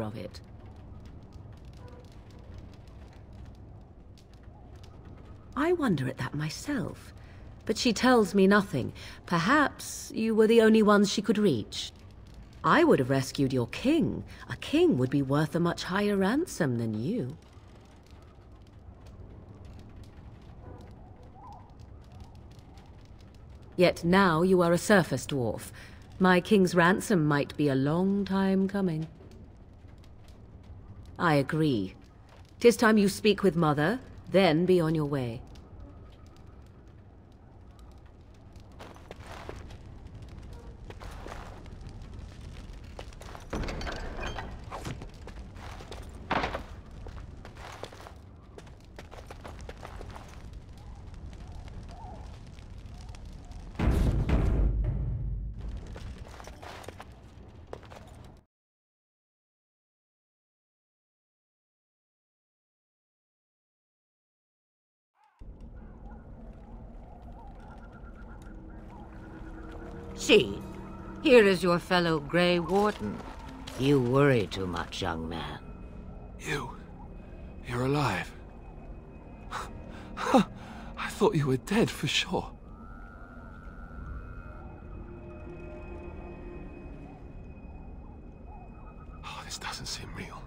of it. I wonder at that myself, but she tells me nothing. Perhaps you were the only ones she could reach. I would have rescued your king. A king would be worth a much higher ransom than you. Yet now you are a surface dwarf. My king's ransom might be a long time coming. I agree. 'Tis time you speak with Mother, then be on your way. See, here is your fellow Grey Warden. You worry too much, young man. You're alive. I thought you were dead for sure. Oh, this doesn't seem real.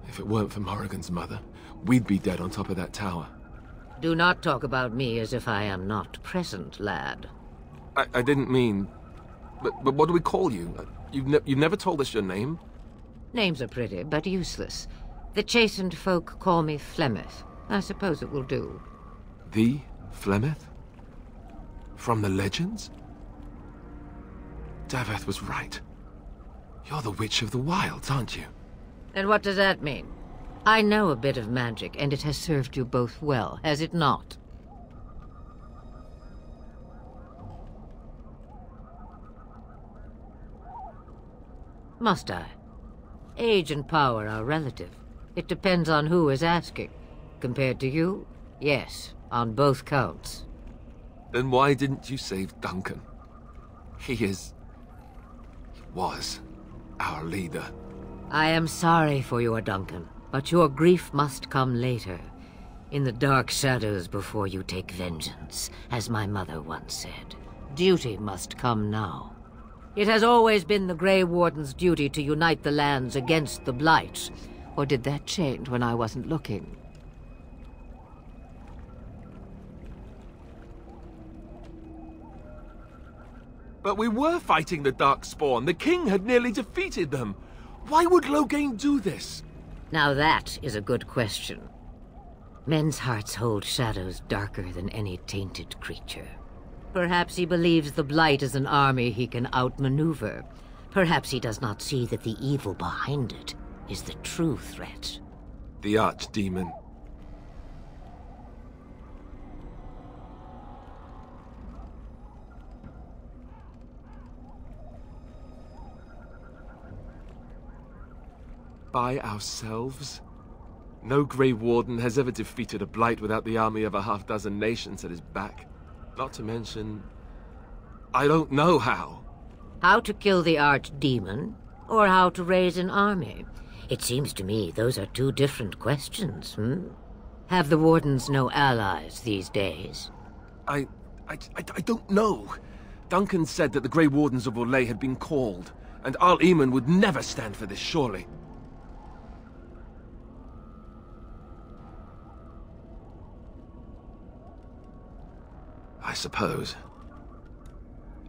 If it weren't for Morrigan's mother, we'd be dead on top of that tower. Do not talk about me as if I am not present, lad. I didn't mean... But what do we call you? You've never told us your name? Names are pretty, but useless. The chastened folk call me Flemeth. I suppose it will do. The Flemeth? From the legends? Daveth was right. You're the Witch of the Wilds, aren't you? And what does that mean? I know a bit of magic, and it has served you both well, has it not? Must I? Age and power are relative. It depends on who is asking. Compared to you, yes, on both counts. Then why didn't you save Duncan? He was our leader. I am sorry for your Duncan, but your grief must come later. In the dark shadows before you take vengeance, as my mother once said. Duty must come now. It has always been the Grey Warden's duty to unite the lands against the Blight. Or did that change when I wasn't looking? But we were fighting the Darkspawn. The king had nearly defeated them. Why would Loghain do this? Now that is a good question. Men's hearts hold shadows darker than any tainted creature. Perhaps he believes the Blight is an army he can outmaneuver. Perhaps he does not see that the evil behind it is the true threat. The Archdemon. By ourselves? No Grey Warden has ever defeated a Blight without the army of a half-dozen nations at his back. Not to mention... I don't know how. How to kill the Archdemon, or how to raise an army? It seems to me those are two different questions, Have the Wardens no allies these days? I don't know. Duncan said that the Grey Wardens of Orlais had been called, and Arl Eamon would never stand for this, surely. I suppose.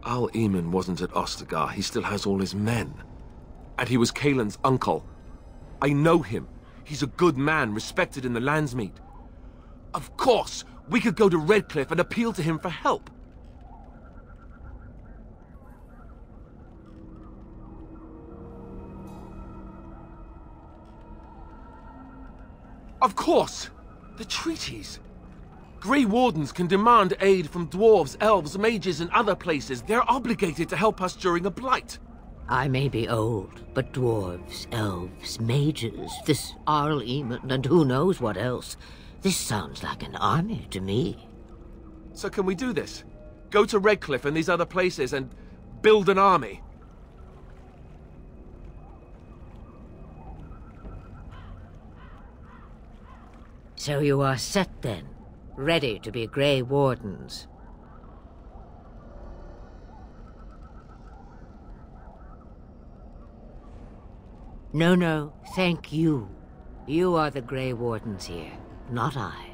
Arl Eamon wasn't at Ostagar. He still has all his men. And he was Cailan's uncle. I know him. He's a good man, respected in the Landsmeet. Of course, we could go to Redcliffe and appeal to him for help. Of course! The treaties! Grey Wardens can demand aid from dwarves, elves, mages, and other places. They're obligated to help us during a blight. I may be old, but dwarves, elves, mages, this Arl Eamon, and who knows what else. This sounds like an army to me. So can we do this? Go to Redcliffe and these other places and build an army? So you are set then, ready to be Grey Wardens. No, thank you. You are the Grey Wardens here, not I.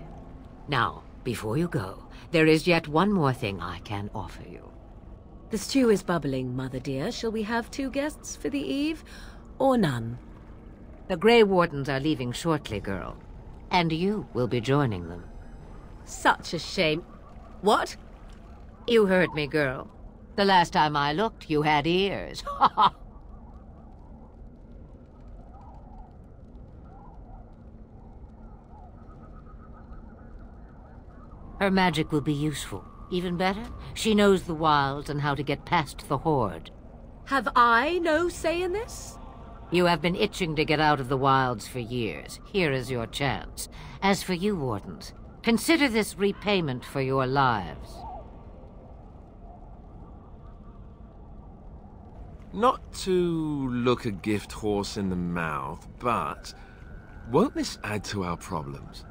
Now, before you go, there is yet one more thing I can offer you. The stew is bubbling, Mother dear. Shall we have 2 guests for the eve, or none? The Grey Wardens are leaving shortly, girl. And you will be joining them. Such a shame. What? You heard me, girl. The last time I looked, you had ears. Ha ha! Her magic will be useful. Even better, she knows the wilds and how to get past the Horde. Have I no say in this? You have been itching to get out of the wilds for years. Here is your chance. As for you, Wardens, consider this repayment for your lives. Not to look a gift horse in the mouth, but won't this add to our problems?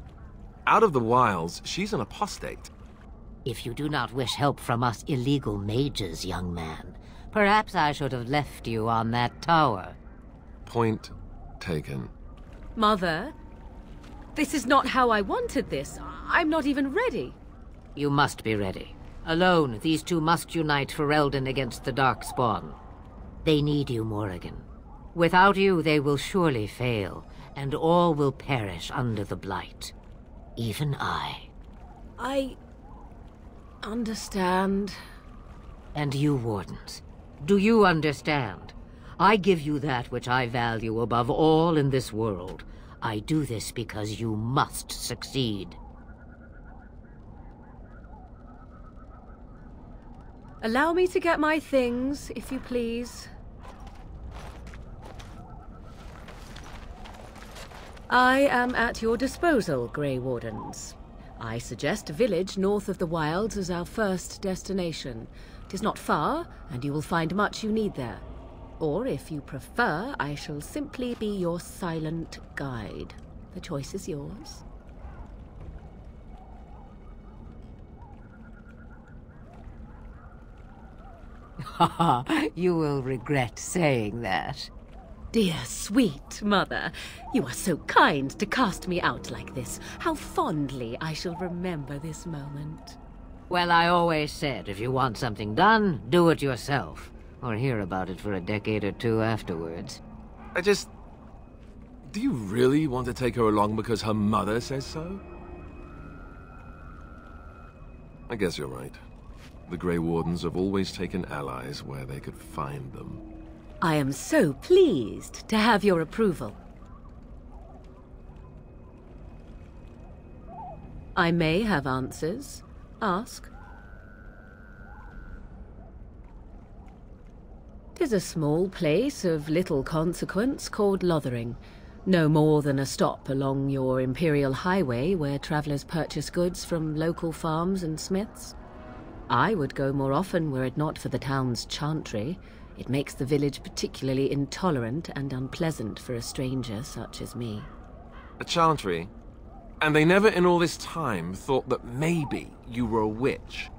Out of the wilds, she's an apostate. If you do not wish help from us illegal mages, young man, perhaps I should have left you on that tower. Point taken. Mother, this is not how I wanted this. I'm not even ready. You must be ready. Alone, these 2 must unite Ferelden against the Darkspawn. They need you, Morrigan. Without you, they will surely fail, and all will perish under the Blight. Even I. I understand. And you, Wardens, do you understand? I give you that which I value above all in this world. I do this because you must succeed. Allow me to get my things, if you please. I am at your disposal, Grey Wardens. I suggest a village north of the wilds as our first destination. 'Tis not far, and you will find much you need there. Or, if you prefer, I shall simply be your silent guide. The choice is yours. Haha, you will regret saying that. Dear, sweet mother, you are so kind to cast me out like this. How fondly I shall remember this moment. Well, I always said, if you want something done, do it yourself. Or hear about it for a decade or 2 afterwards. Do you really want to take her along because her mother says so? I guess you're right. The Grey Wardens have always taken allies where they could find them. I am so pleased to have your approval. I may have answers. Ask. 'Tis a small place of little consequence called Lothering. No more than a stop along your Imperial Highway where travelers purchase goods from local farms and smiths. I would go more often were it not for the town's chantry. It makes the village particularly intolerant and unpleasant for a stranger such as me. A chantry? And they never in all this time thought that maybe you were a witch?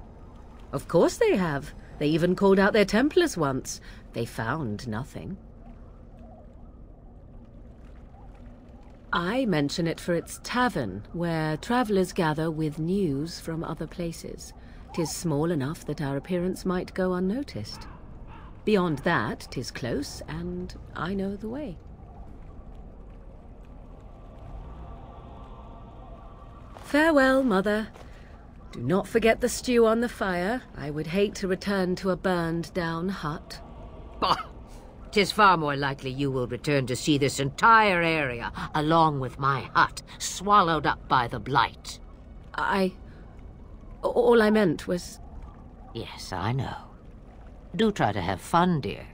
Of course they have. They even called out their Templars once. They found nothing. I mention it for its tavern, where travelers gather with news from other places. 'Tis small enough that our appearance might go unnoticed. Beyond that, 'tis close, and I know the way. Farewell, Mother. Do not forget the stew on the fire. I would hate to return to a burned-down hut. Bah! 'Tis far more likely you will return to see this entire area, along with my hut, swallowed up by the Blight. All I meant was... Yes, I know. Do try to have fun, dear.